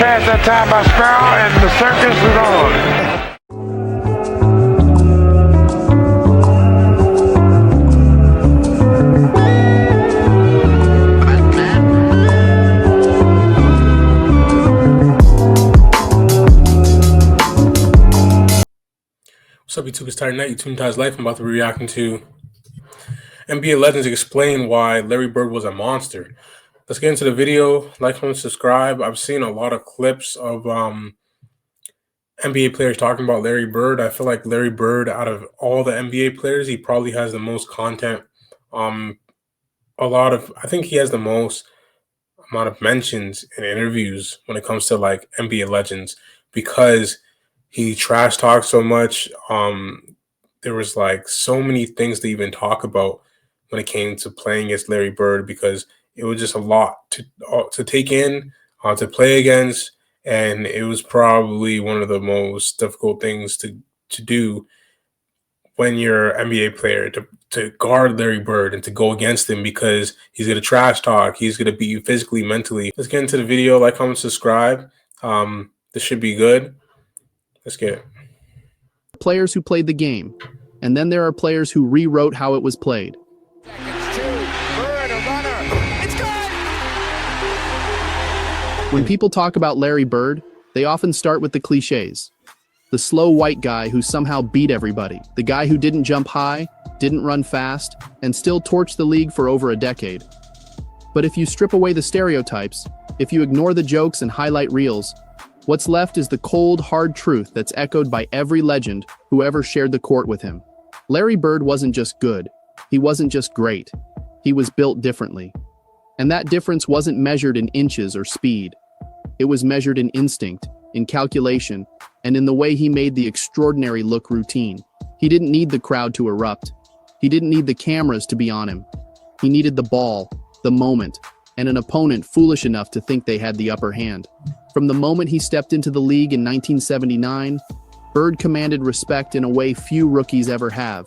past that time by Sproul, and the circus was on. What's up, YouTube? It's Tired Night, YouTube Ties Life. I'm about to be reacting to NBA Legends explain why Larry Bird was a monster. Let's get into the video. Like, comment, subscribe. I've seen a lot of clips of NBA players talking about Larry Bird. I feel like Larry Bird, out of all the NBA players, he probably has the most content. I think he has the most amount of mentions in interviews when it comes to like NBA Legends, because he trash talks so much. There was like so many things to even talk about when it came to playing against Larry Bird, because it was just a lot to take in, to play against, and it was probably one of the most difficult things to do when you're an NBA player, to guard Larry Bird and to go against him, because he's going to trash talk. He's going to beat you physically, mentally. Let's get into the video. Like, comment, subscribe. This should be good. Let's get it. Players who played the game, and then there are players who rewrote how it was played. When people talk about Larry Bird, they often start with the cliches. The slow white guy who somehow beat everybody, the guy who didn't jump high, didn't run fast, and still torched the league for over a decade. But if you strip away the stereotypes, if you ignore the jokes and highlight reels, what's left is the cold, hard truth that's echoed by every legend who ever shared the court with him. Larry Bird wasn't just good. He wasn't just great. He was built differently. And that difference wasn't measured in inches or speed. It was measured in instinct, in calculation, and in the way he made the extraordinary look routine. He didn't need the crowd to erupt. He didn't need the cameras to be on him. He needed the ball, the moment, and an opponent foolish enough to think they had the upper hand. From the moment he stepped into the league in 1979, Bird commanded respect in a way few rookies ever have.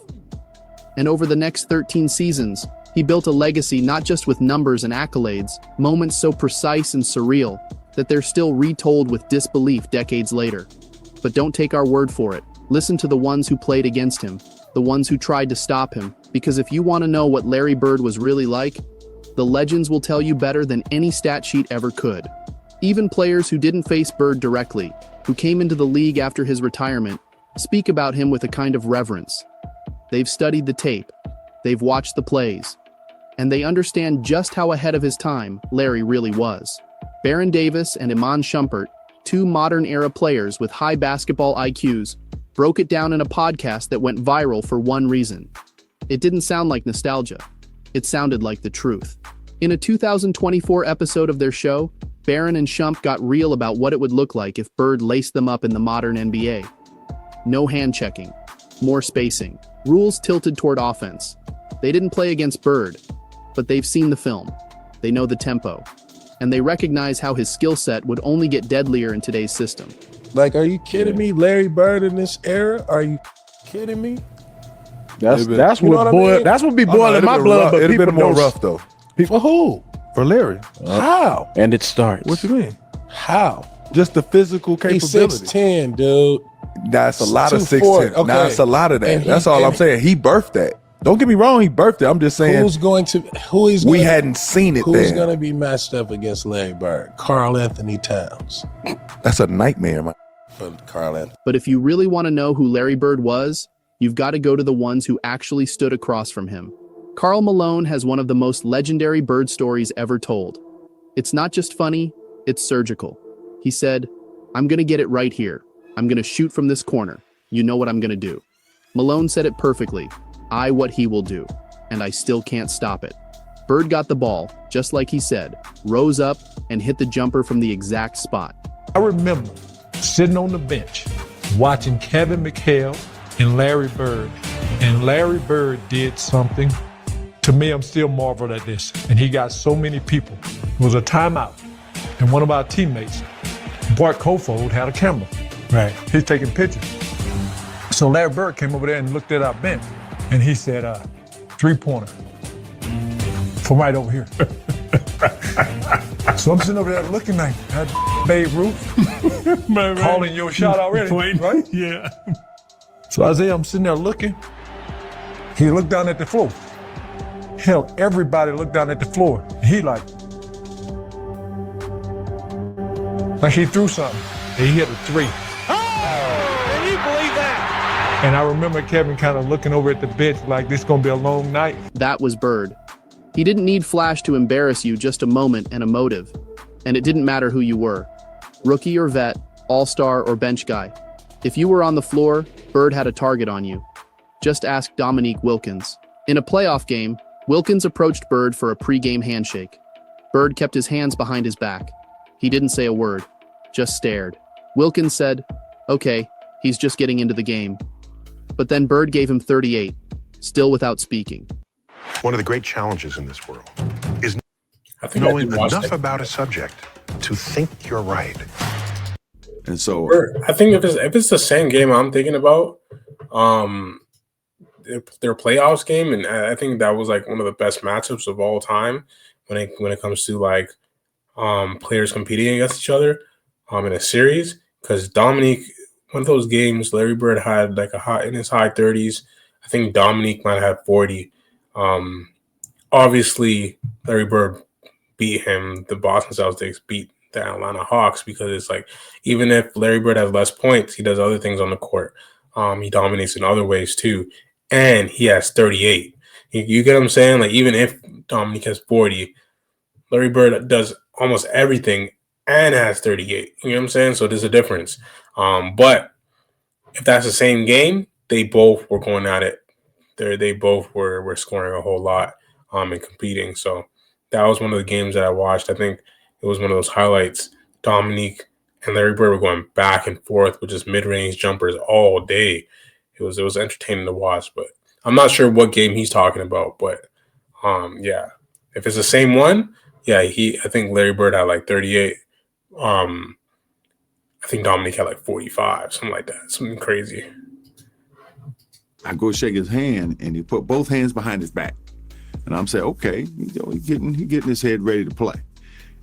And over the next 13 seasons, he built a legacy not just with numbers and accolades, moments so precise and surreal that they're still retold with disbelief decades later. But don't take our word for it. Listen to the ones who played against him, the ones who tried to stop him, because if you want to know what Larry Bird was really like, the legends will tell you better than any stat sheet ever could. Even players who didn't face Bird directly, who came into the league after his retirement, speak about him with a kind of reverence. They've studied the tape, they've watched the plays, and they understand just how ahead of his time Larry really was. Baron Davis and Iman Shumpert, two modern-era players with high basketball IQs, broke it down in a podcast that went viral for one reason. It didn't sound like nostalgia. It sounded like the truth. In a 2024 episode of their show, Baron and Shump got real about what it would look like if Bird laced them up in the modern NBA. No hand-checking, more spacing, rules tilted toward offense. They didn't play against Bird, but they've seen the film. They know the tempo. And they recognize how his skill set would only get deadlier in today's system. Like, are you kidding me? Larry Bird in this era? Are you kidding me? That's what be boiling my blood. But it'd people been more don't- rough though. For who? For Larry. How? And it starts. What you mean? How? Just the physical He's capability. 6'10", dude. That's a lot of 240. 6'10". Nah, it's a lot of that. And That's all I'm saying. He birthed that. Don't get me wrong, he birthed it. I'm just saying we hadn't seen it Who's then. going to be matched up against Larry Bird? Karl Anthony Towns. That's a nightmare, man. For Karl Anthony. But if you really want to know who Larry Bird was, you've got to go to the ones who actually stood across from him. Karl Malone has one of the most legendary Bird stories ever told. It's not just funny, it's surgical. He said, "I'm going to get it right here. I'm going to shoot from this corner. You know what I'm going to do." Malone said it perfectly. I what he will do, and I still can't stop it. Bird got the ball, just like he said, rose up and hit the jumper from the exact spot. I remember sitting on the bench watching Kevin McHale and Larry Bird, and Larry Bird did something. To me, I'm still marveled at this, and he got so many people. It was a timeout, and one of our teammates, Bart Kofold, had a camera. Right. He's taking pictures. So Larry Bird came over there and looked at our bench, and he said, three-pointer from right over here. So I'm sitting over there looking like that Babe Ruth, calling your shot already, right? Yeah. So Isaiah, I'm sitting there looking. He looked down at the floor. Hell, everybody looked down at the floor. He like he threw something. And he hit a 3. Can you believe that? And I remember Kevin kind of looking over at the bench like this gonna be a long night. That was Bird. He didn't need flash to embarrass you, just a moment and a motive. And it didn't matter who you were. Rookie or vet, all-star or bench guy. If you were on the floor, Bird had a target on you. Just ask Dominique Wilkins. In a playoff game, Wilkins approached Bird for a pre-game handshake. Bird kept his hands behind his back. He didn't say a word, just stared. Wilkins said, "Okay, he's just getting into the game." But then Bird gave him 38, still without speaking. One of the great challenges in this world is knowing enough about a subject to think you're right. And so I think if it's the same game I'm thinking about, their playoffs game, and I think that was like one of the best matchups of all time when it comes to like players competing against each other in a series. Because Dominique, one of those games, Larry Bird had like in his high 30s. I think Dominique might have 40. Obviously, Larry Bird beat him. The Boston Celtics beat the Atlanta Hawks because it's like, even if Larry Bird has less points, he does other things on the court. He dominates in other ways too. And he has 38. You get what I'm saying? Like, even if Dominique has 40, Larry Bird does almost everything and has 38. You know what I'm saying? So there's a difference. But if that's the same game, they both were going at it. They both were scoring a whole lot and competing. So that was one of the games that I watched. I think it was one of those highlights. Dominique and Larry Bird were going back and forth with just mid-range jumpers all day. It was entertaining to watch. But I'm not sure what game he's talking about. But yeah, if it's the same one, yeah, I think Larry Bird had like 38. I think Dominique had like 45, something like that, something crazy. I go shake his hand, and he put both hands behind his back, and I'm saying, okay, he getting his head ready to play.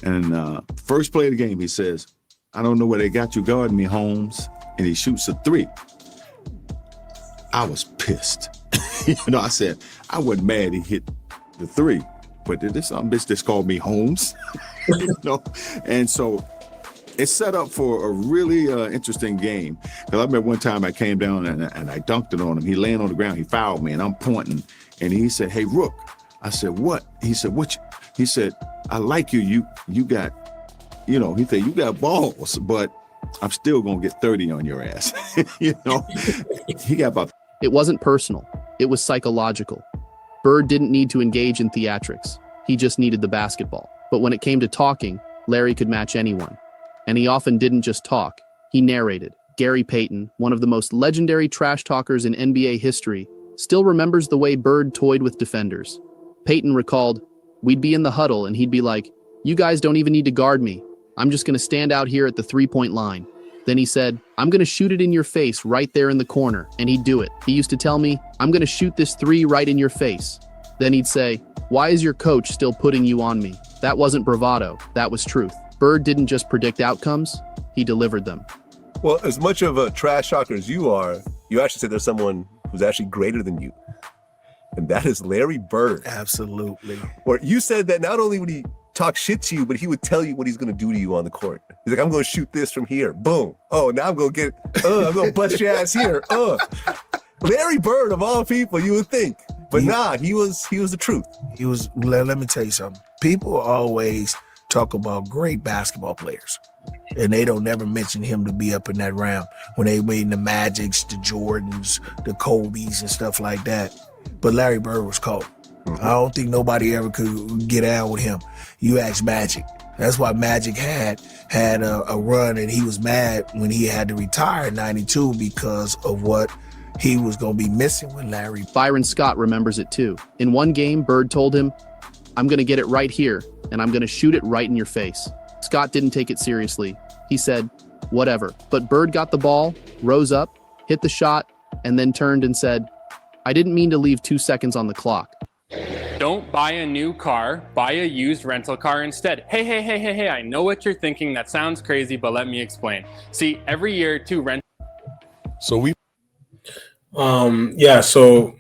And first play of the game, he says, "I don't know where they got you guarding me, Holmes," and he shoots a 3. I was pissed. I said, I wasn't mad he hit the 3, but there's some bitch that's called me Holmes, and so it's set up for a really interesting game. Because I remember one time I came down and I dunked it on him. He laying on the ground. He fouled me, and I'm pointing. And he said, "Hey, Rook." I said, "What?" He said, "What?" He said, "I like you. You got, he said, you got balls, but I'm still going to get 30 on your ass." He got about. It wasn't personal. It was psychological. Bird didn't need to engage in theatrics. He just needed the basketball. But when it came to talking, Larry could match anyone. And he often didn't just talk. He narrated. Gary Payton, one of the most legendary trash talkers in NBA history, still remembers the way Bird toyed with defenders. Payton recalled, "We'd be in the huddle and he'd be like, 'You guys don't even need to guard me. I'm just going to stand out here at the three-point line.' Then he said, 'I'm going to shoot it in your face right there in the corner.' And he'd do it. He used to tell me, 'I'm going to shoot this 3 right in your face.' Then he'd say, 'Why is your coach still putting you on me?' That wasn't bravado. That was truth. Bird didn't just predict outcomes, he delivered them. Well, as much of a trash talker as you are, you actually said there's someone who's actually greater than you. And that is Larry Bird. Absolutely. Or you said that not only would he talk shit to you, but he would tell you what he's going to do to you on the court. He's like, "I'm going to shoot this from here. Boom. Oh, now I'm going to I'm going to bust your ass here. Larry Bird, of all people, you would think. But he was the truth. Let me tell you something. People always talk about great basketball players, and they don't never mention him to be up in that round when they made the Magics, the Jordans, the Kobe's and stuff like that. But Larry Bird was cold. I don't think nobody ever could get out with him. You ask Magic. That's why Magic had a run, and he was mad when he had to retire in '92 because of what he was going to be missing with Larry. Byron Scott remembers it too. In one game, Bird told him, "I'm going to get it right here, and I'm going to shoot it right in your face." Scott didn't take it seriously. He said, "Whatever." But Bird got the ball, rose up, hit the shot, and then turned and said, "I didn't mean to leave 2 seconds on the clock." Don't buy a new car, buy a used rental car instead. Hey, I know what you're thinking. That sounds crazy, but let me explain. See, every year So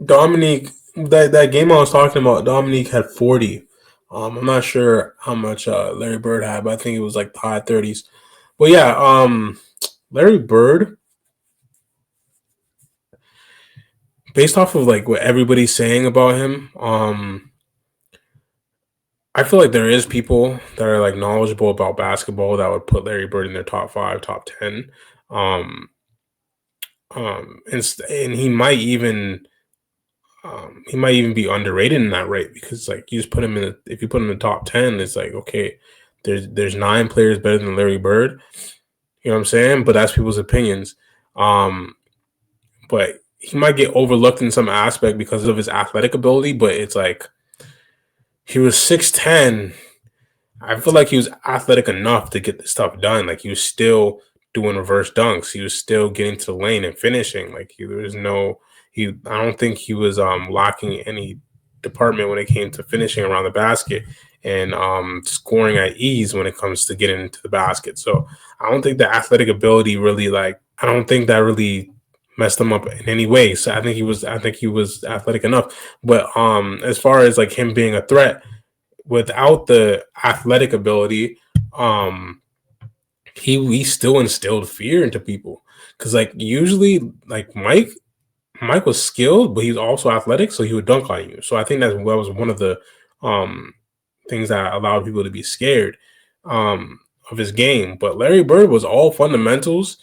Dominique, that game I was talking about, Dominique had 40. I'm not sure how much Larry Bird had, but I think it was like the high 30s. But yeah, Larry Bird, based off of like what everybody's saying about him, I feel like there is people that are like knowledgeable about basketball that would put Larry Bird in their top 5, top 10. And he might even be underrated in that rate, because like you just put him if you put him in the top 10, it's like, okay, there's 9 players better than Larry Bird. You know what I'm saying? But that's people's opinions. But he might get overlooked in some aspect because of his athletic ability, but it's like he was 6'10". I feel like he was athletic enough to get this stuff done. Like he was still doing reverse dunks. He was still getting to the lane and finishing. Like I don't think he was lacking any department when it came to finishing around the basket and scoring at ease when it comes to getting into the basket. So I don't think the athletic ability really messed him up in any way. So I think he was athletic enough. But as far as like him being a threat without the athletic ability, he still instilled fear into people. Because like usually like Mike was skilled, but he was also athletic, so he would dunk on you. So I think that was one of the things that allowed people to be scared of his game. But Larry Bird was all fundamentals,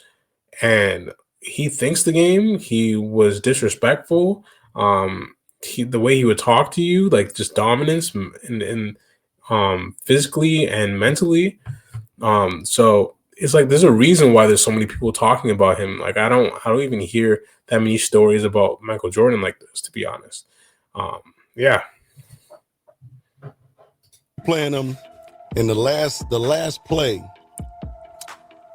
and he thinks the game. He was disrespectful. The way he would talk to you, like just dominance and physically and mentally. So it's like there's a reason why there's so many people talking about him. Like I don't even hear that many stories about Michael Jordan like this, to be honest. Yeah. Playing him in the last play,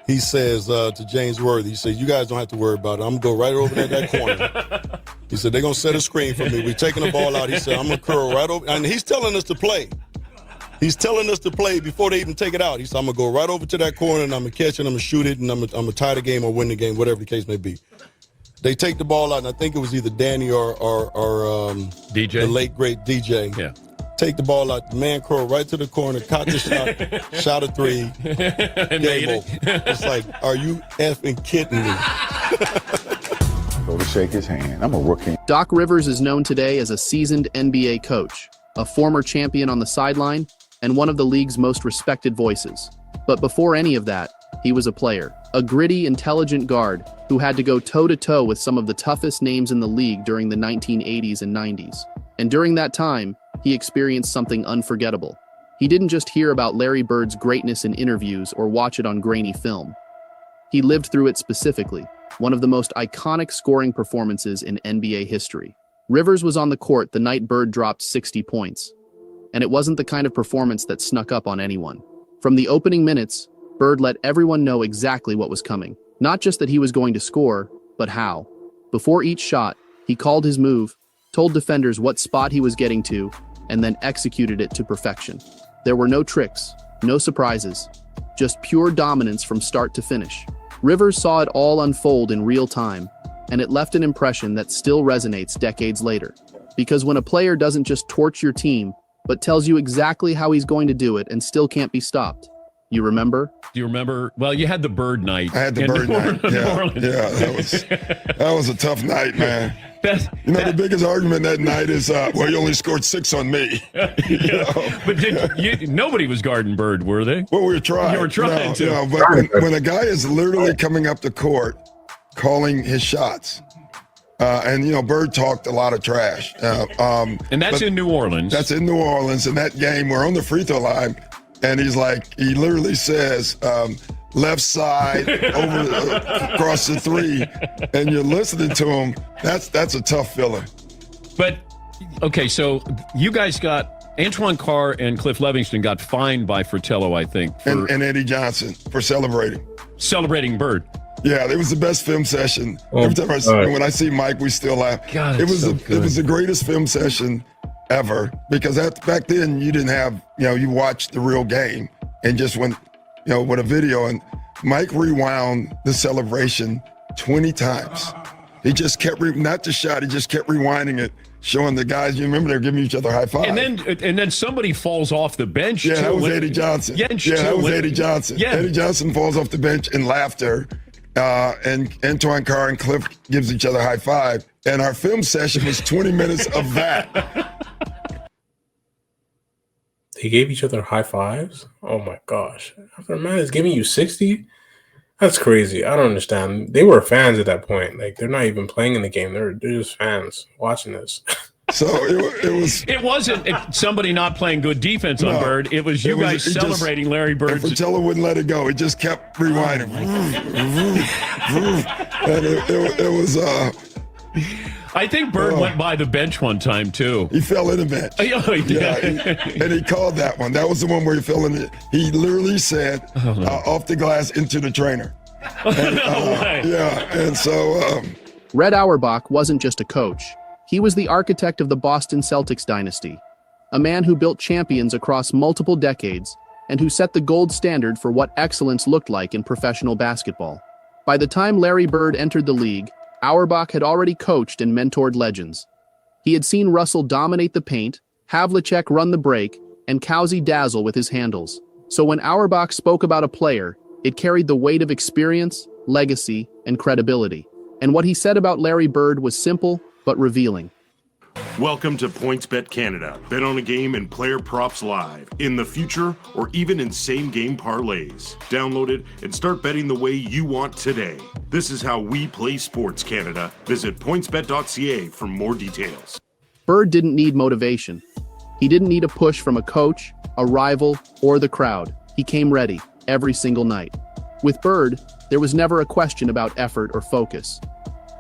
he says to James Worthy, he said, "You guys don't have to worry about it. I'm gonna go right over there that corner." He said, "They're gonna set a screen for me. We're taking the ball out." He said, "I'm gonna curl right over," and he's telling us to play. He's telling us to play before they even take it out. He said, "I'm gonna go right over to that corner and I'm gonna catch it, and I'm gonna shoot it, and I'm gonna tie the game or win the game, whatever the case may be." They take the ball out, and I think it was either Danny or DJ, the late great DJ. Yeah. Take the ball out, the man curl right to the corner, caught the shot, shot a 3, game over. It's like, are you effing kidding me? Go to shake his hand. I'm a rookie. Doc Rivers is known today as a seasoned NBA coach, a former champion on the sideline, and one of the league's most respected voices. But before any of that, he was a player, a gritty, intelligent guard who had to go toe-to-toe with some of the toughest names in the league during the 1980s and 90s. And during that time, he experienced something unforgettable. He didn't just hear about Larry Bird's greatness in interviews or watch it on grainy film. He lived through it specifically, one of the most iconic scoring performances in NBA history. Rivers was on the court the night Bird dropped 60 points. And it wasn't the kind of performance that snuck up on anyone. From the opening minutes, Bird let everyone know exactly what was coming. Not just that he was going to score, but how. Before each shot, he called his move, told defenders what spot he was getting to, and then executed it to perfection. There were no tricks, no surprises, just pure dominance from start to finish. Rivers saw it all unfold in real time, and it left an impression that still resonates decades later. Because when a player doesn't just torch your team, but tells you exactly how he's going to do it and still can't be stopped. You remember? Do you remember? Well, you had the Bird night. I had the Bird night. That was a tough night, man. The biggest argument that night is, well, you only scored 6 on me. But nobody was guarding Bird, were they? Well, we were trying. You were trying to. But when a guy is literally coming up the court, calling his shots, and Bird talked a lot of trash. And that's in New Orleans. That's in New Orleans. In that game, we're on the free throw line, and he literally says, left side across the 3, and you're listening to him. That's a tough feeling. But okay, so you guys got Antoine Carr and Cliff Livingston got fined by Fratello, I think, and Eddie Johnson for celebrating Bird. Yeah, it was the best film session. Every time when I see Mike, we still laugh. God, it was so it was the greatest film session ever, because back then you didn't have, you watched the real game and just went, with a video. And Mike rewound the celebration 20 times. He just kept, not the shot, he just kept rewinding it, showing the guys. You remember they're giving each other a high five. And then somebody falls off the bench. Yeah, too. that was Eddie Johnson. That was Eddie Johnson. Yeah. Eddie Johnson falls off the bench in laughter. And Antoine Carr and Cliff gives each other a high five. And our film session was 20 minutes of that. They gave each other high fives? Oh my gosh. After a man is giving you 60? That's crazy. I don't understand. They were fans at that point. Like, they're not even playing in the game. They're just fans watching this. So it wasn't somebody not playing good defense on Bird. It was you guys celebrating Larry Bird. Fratello wouldn't let it go. It just kept rewinding. And it was I think Bird went by the bench one time too. He fell in the bench. Oh, he did. Yeah, and he called that one. That was the one where he fell in it. He literally said, off the glass into the trainer. And, No way. Yeah, and so Red Auerbach wasn't just a coach. He was the architect of the Boston Celtics dynasty, a man who built champions across multiple decades and who set the gold standard for what excellence looked like in professional basketball. By the time Larry Bird entered the league, Auerbach had already coached and mentored legends. He had seen Russell dominate the paint, Havlicek run the break, and Cousy dazzle with his handles. So when Auerbach spoke about a player, it carried the weight of experience, legacy, and credibility. And what he said about Larry Bird was simple but revealing. Welcome to PointsBet Canada. Bet on a game and player props live, in the future, or even in same-game parlays. Download it and start betting the way you want today. This is how we play sports, Canada. Visit pointsbet.ca for more details. Bird didn't need motivation. He didn't need a push from a coach, a rival, or the crowd. He came ready, every single night. With Bird, there was never a question about effort or focus.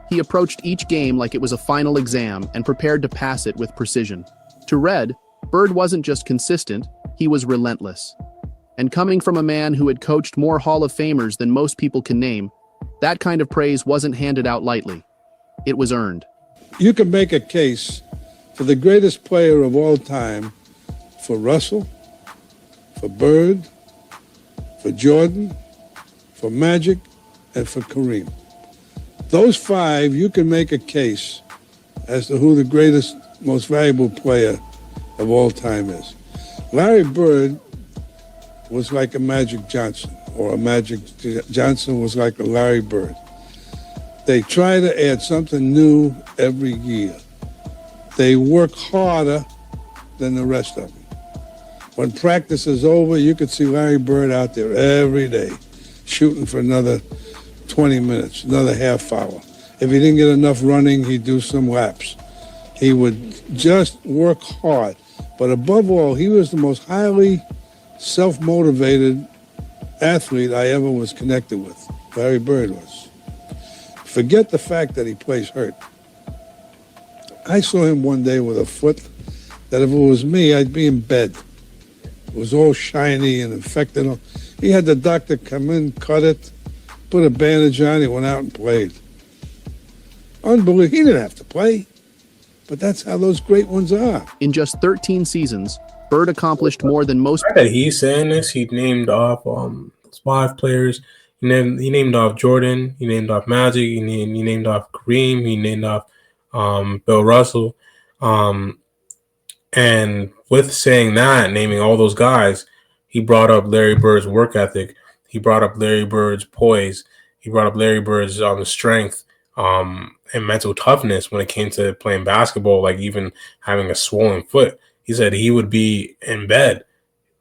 He approached each game like it was a final exam and prepared to pass it with precision. To Red, Bird wasn't just consistent, he was relentless. And coming from a man who had coached more Hall of Famers than most people can name, that kind of praise wasn't handed out lightly. It was earned. You can make a case for the greatest player of all time for Russell, for Bird, for Jordan, for Magic, and for Kareem. Those five, you can make a case as to who the greatest, most valuable player of all time is. Larry Bird was like a Magic Johnson, or a Magic Johnson was like a Larry Bird. They try to add something new every year. They work harder than the rest of them. When practice is over, you could see Larry Bird out there every day, shooting for another 20 minutes, another half hour. If he didn't get enough running, he'd do some laps. He would just work hard. But above all, he was the most highly self-motivated athlete I ever was connected with. Larry Bird was. Forget the fact that he plays hurt. I saw him one day with a foot that if it was me, I'd be in bed. It was all shiny and infected. He had the doctor come in, cut it, put a bandage on, he went out and played. Unbelievable. He didn't have to play, but that's how those great ones are. In just 13 seasons, Bird accomplished more than most. That he's saying this, he named off 5 players. He named off Jordan. He named off Magic. He named off Kareem. He named off Bill Russell. And with saying that, naming all those guys, he brought up Larry Bird's work ethic. He brought up Larry Bird's poise. He brought up Larry Bird's strength and mental toughness when it came to playing basketball, like even having a swollen foot. He said he would be in bed.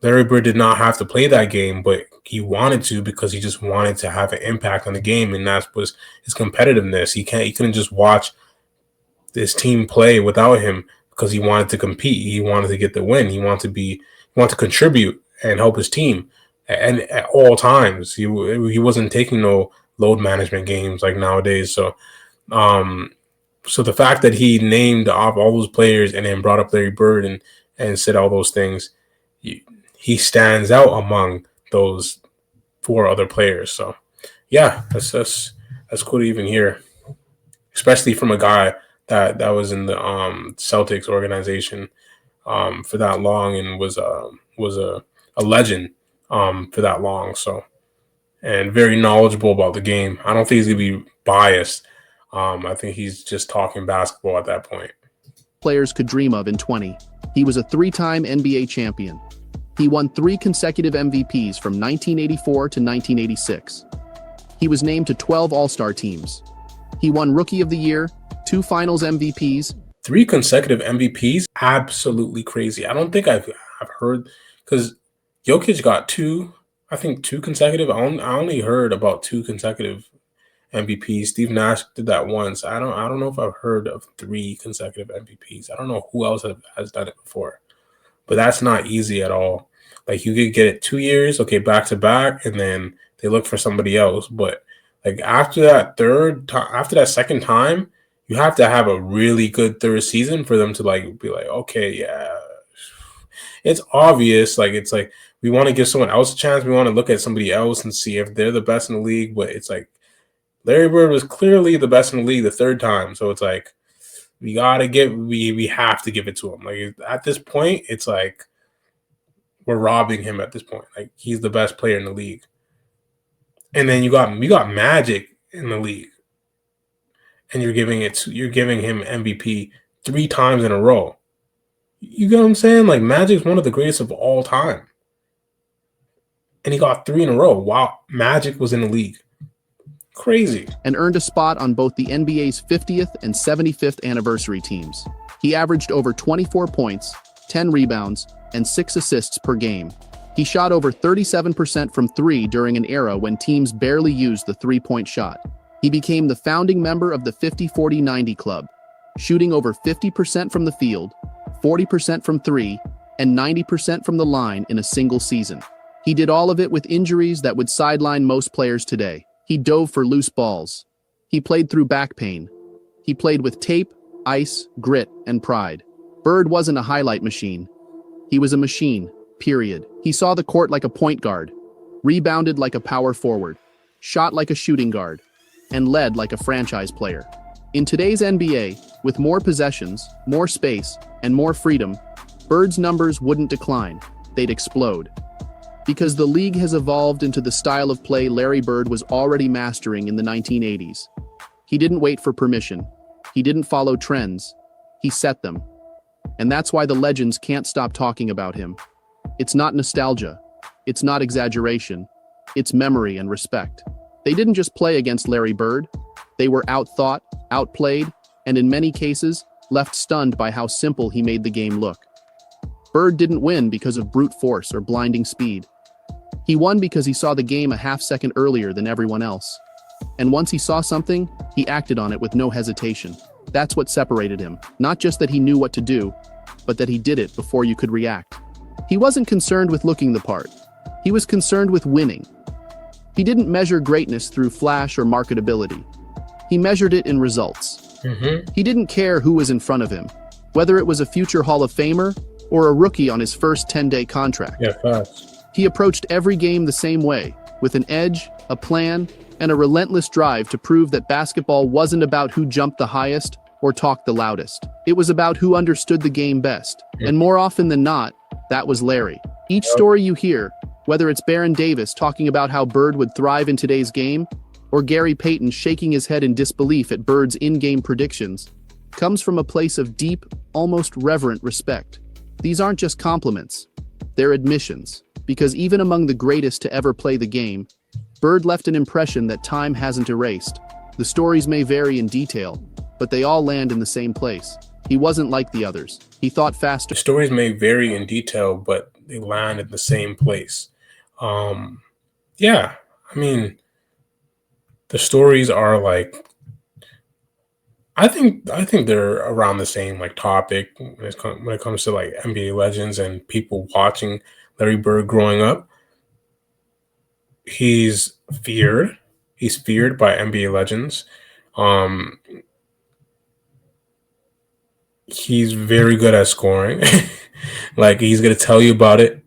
Larry Bird did not have to play that game, but he wanted to because he just wanted to have an impact on the game, and that was his competitiveness. He couldn't just watch this team play without him because he wanted to compete. He wanted to get the win. He wanted to contribute and help his team. And at all times, he wasn't taking no load management games like nowadays. So the fact that he named off all those players and then brought up Larry Bird and said all those things, he stands out among those 4 other players. So yeah, that's cool to even hear, especially from a guy that was in the Celtics organization for that long and was a legend for that long. So, and very knowledgeable about the game. I don't think he's gonna be biased. I think he's just talking basketball at that point. Players could dream of in 20. He was a 3-time NBA champion. He won 3 consecutive MVPs from 1984 to 1986. He was named to 12 All-Star teams. He won Rookie of the Year, 2 Finals MVPs. 3 consecutive MVPs? Absolutely crazy. I don't think I've heard, because Jokic got 2 consecutive. I only heard about 2 consecutive MVPs. Steve Nash did that once. I don't know if I've heard of 3 consecutive MVPs. I don't know who else has done it before. But that's not easy at all. Like, you could get it 2 years, okay, back to back, and then they look for somebody else. But like after that second time, you have to have a really good third season for them to like be like, okay, yeah. It's obvious. Like, it's like we want to give someone else a chance. We want to look at somebody else and see if they're the best in the league. But it's like Larry Bird was clearly the best in the league the third time. So it's like we have to give it to him. Like, at this point, it's like we're robbing him at this point. Like, he's the best player in the league. And then you got Magic in the league. And you're giving him MVP 3 times in a row. You get what I'm saying? Like, Magic's one of the greatest of all time. And he got 3 in a row while Magic was in the league. Crazy. And earned a spot on both the NBA's 50th and 75th anniversary teams. He averaged over 24 points, 10 rebounds, and 6 assists per game. He shot over 37% from 3 during an era when teams barely used the 3-point shot. He became the founding member of the 50-40-90 club, shooting over 50% from the field, 40% from 3, and 90% from the line in a single season. He did all of it with injuries that would sideline most players today. He dove for loose balls. He played through back pain. He played with tape, ice, grit, and pride. Bird wasn't a highlight machine. He was a machine, period. He saw the court like a point guard, rebounded like a power forward, shot like a shooting guard, and led like a franchise player. In today's NBA, with more possessions, more space, and more freedom, Bird's numbers wouldn't decline, they'd explode. Because the league has evolved into the style of play Larry Bird was already mastering in the 1980s. He didn't wait for permission. He didn't follow trends. He set them. And that's why the legends can't stop talking about him. It's not nostalgia. It's not exaggeration. It's memory and respect. They didn't just play against Larry Bird. They were outthought, outplayed, and in many cases, left stunned by how simple he made the game look. Bird didn't win because of brute force or blinding speed. He won because he saw the game a half second earlier than everyone else. And once he saw something, he acted on it with no hesitation. That's what separated him. Not just that he knew what to do, but that he did it before you could react. He wasn't concerned with looking the part. He was concerned with winning. He didn't measure greatness through flash or marketability. He measured it in results. He didn't care who was in front of him, whether it was a future Hall of Famer or a rookie on his first 10-day contract. Yeah, fast. He approached every game the same way, with an edge, a plan, and a relentless drive to prove that basketball wasn't about who jumped the highest or talked the loudest. It was about who understood the game best. And more often than not, that was Larry. Each story you hear, whether it's Baron Davis talking about how Bird would thrive in today's game, or Gary Payton shaking his head in disbelief at Bird's in-game predictions, comes from a place of deep, almost reverent respect. These aren't just compliments, they're admissions. Because even among the greatest to ever play the game, Bird left an impression that time hasn't erased. The stories may vary in detail, but they all land in the same place. He wasn't like the others. He thought faster. The stories may vary in detail, but they land in the same place. Yeah, I mean, the stories are like, I think they're around the same like topic when it comes to like NBA legends and people watching Larry Bird growing up. He's feared. He's feared by NBA legends. He's very good at scoring. Like, he's going to tell you about it.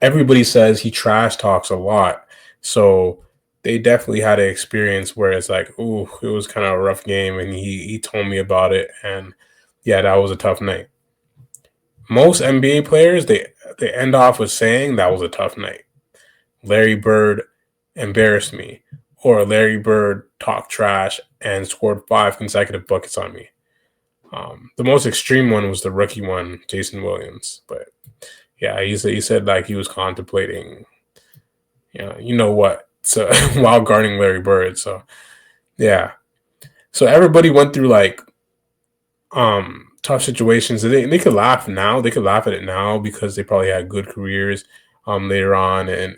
Everybody says he trash talks a lot. So they definitely had an experience where it's like, ooh, it was kind of a rough game. And he told me about it. And yeah, that was a tough night. most NBA players, they end off with saying that was a tough night. Larry Bird embarrassed me, or Larry Bird talked trash and scored 5 consecutive buckets on me. The most extreme one was the rookie one, Jason Williams. But yeah, he said like he was contemplating, you know what, so while guarding Larry Bird. So yeah, so everybody went through like tough situations. They could laugh now. They could laugh at it now because they probably had good careers later on, and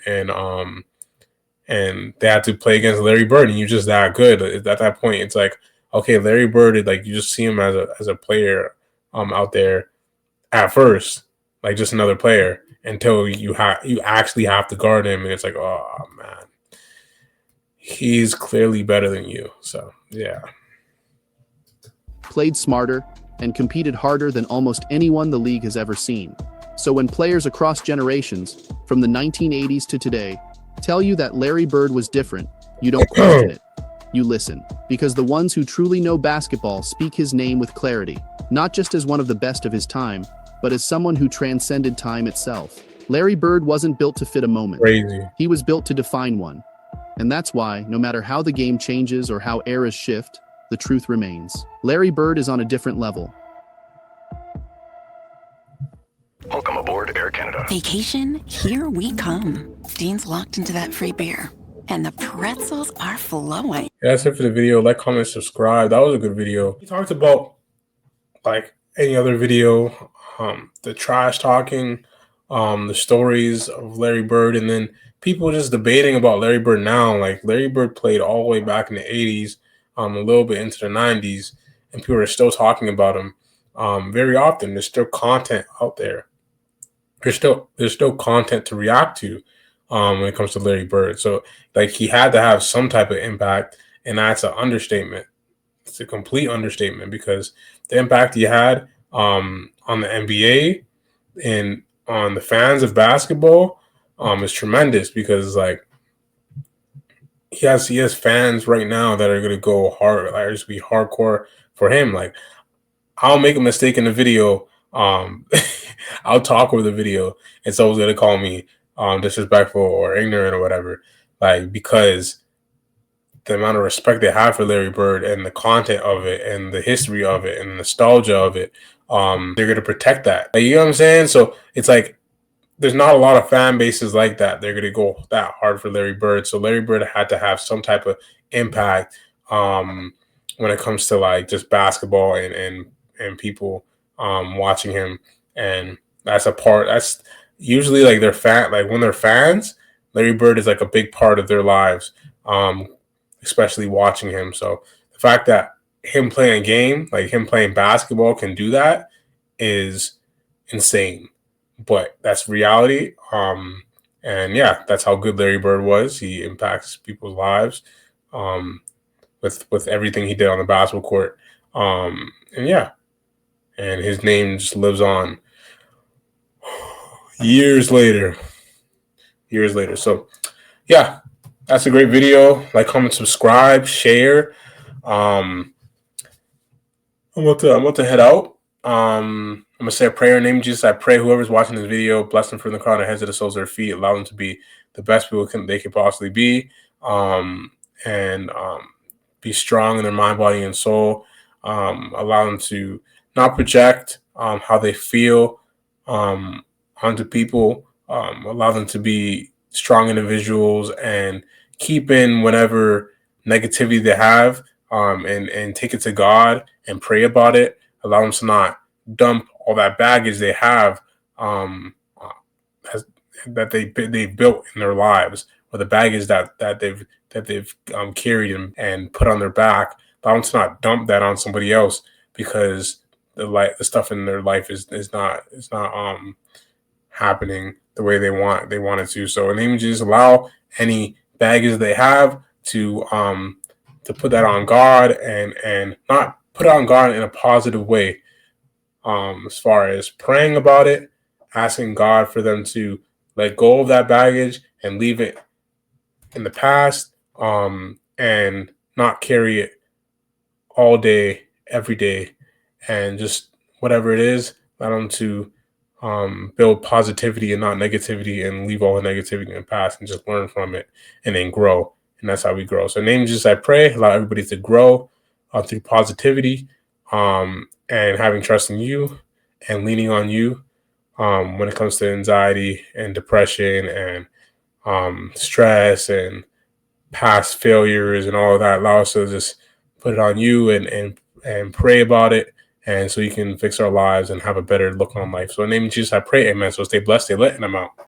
they had to play against Larry Bird, and you're just that good. At that point, it's like, okay, Larry Bird, like you just see him as a player out there at first, like just another player, until you actually have to guard him, and it's like, oh man, he's clearly better than you. So yeah. Played smarter, and competed harder than almost anyone the league has ever seen. So when players across generations, from the 1980s to today, tell you that Larry Bird was different, you don't question it. You listen, because the ones who truly know basketball speak his name with clarity, not just as one of the best of his time, but as someone who transcended time itself. Larry Bird wasn't built to fit a moment. Crazy. He was built to define one. And that's why, no matter how the game changes or how eras shift, the truth remains. Larry Bird is on a different level. Welcome aboard Air Canada. Vacation, here we come. Dean's locked into that free beer, and the pretzels are flowing. Yeah, that's it for the video. Like, comment, subscribe. That was a good video. He talked about, like any other video, the trash talking, the stories of Larry Bird, and then people just debating about Larry Bird now. Like, Larry Bird played all the way back in the 80s, a little bit into the 90s, and people are still talking about him very often. There's still content out there. There's still content to react to when it comes to Larry Bird. So, like, he had to have some type of impact, and that's an understatement. It's a complete understatement, because the impact he had on the NBA and on the fans of basketball is tremendous, because like he has fans right now that are going to go hard, like just be hardcore for him. Like, I'll make a mistake in the video. I'll talk over the video, and someone's going to call me disrespectful or ignorant or whatever, like, because the amount of respect they have for Larry Bird and the content of it and the history of it and the nostalgia of it, they're going to protect that. Like, you know what I'm saying? So it's like, there's not a lot of fan bases like that. They're going to go that hard for Larry Bird. So Larry Bird had to have some type of impact when it comes to like just basketball and people watching him. And that's usually like their fan, like when they're fans, Larry Bird is like a big part of their lives, especially watching him. So the fact that him playing a game, like him playing basketball, can do that is insane. But that's reality. And yeah, that's how good Larry Bird was. He impacts people's lives with everything he did on the basketball court. And yeah, and his name just lives on years later. So yeah, that's a great video. Like, comment, subscribe, share. I'm about to head out. I'm gonna say a prayer. In the name of Jesus, I pray whoever's watching this video, bless them from the crown of their heads to the soles of their feet, allow them to be the best people they can possibly be, and be strong in their mind, body, and soul. Allow them to not project how they feel onto people. Allow them to be strong individuals and keep in whatever negativity they have, and take it to God and pray about it. Allow them to not dump all that baggage they have that they built in their lives, or the baggage that they've carried and put on their back. Allow them to not dump that on somebody else, because the stuff in their life is not happening the way they want it to. So in the name of Jesus, allow any baggage they have to put that on God, and not put it on God in a positive way. As far as praying about it, asking God for them to let go of that baggage and leave it in the past, and not carry it all day, every day, and just whatever it is, allow them to build positivity and not negativity, and leave all the negativity in the past and just learn from it and then grow. And that's how we grow. So name Jesus, I pray, allow everybody to grow through positivity, and having trust in you and leaning on you when it comes to anxiety and depression and stress and past failures and all of that. Allow us to just put it on you and pray about it, and so you can fix our lives and have a better look on life. So in the name of Jesus, I pray, amen. So stay blessed, stay lit, and I'm out.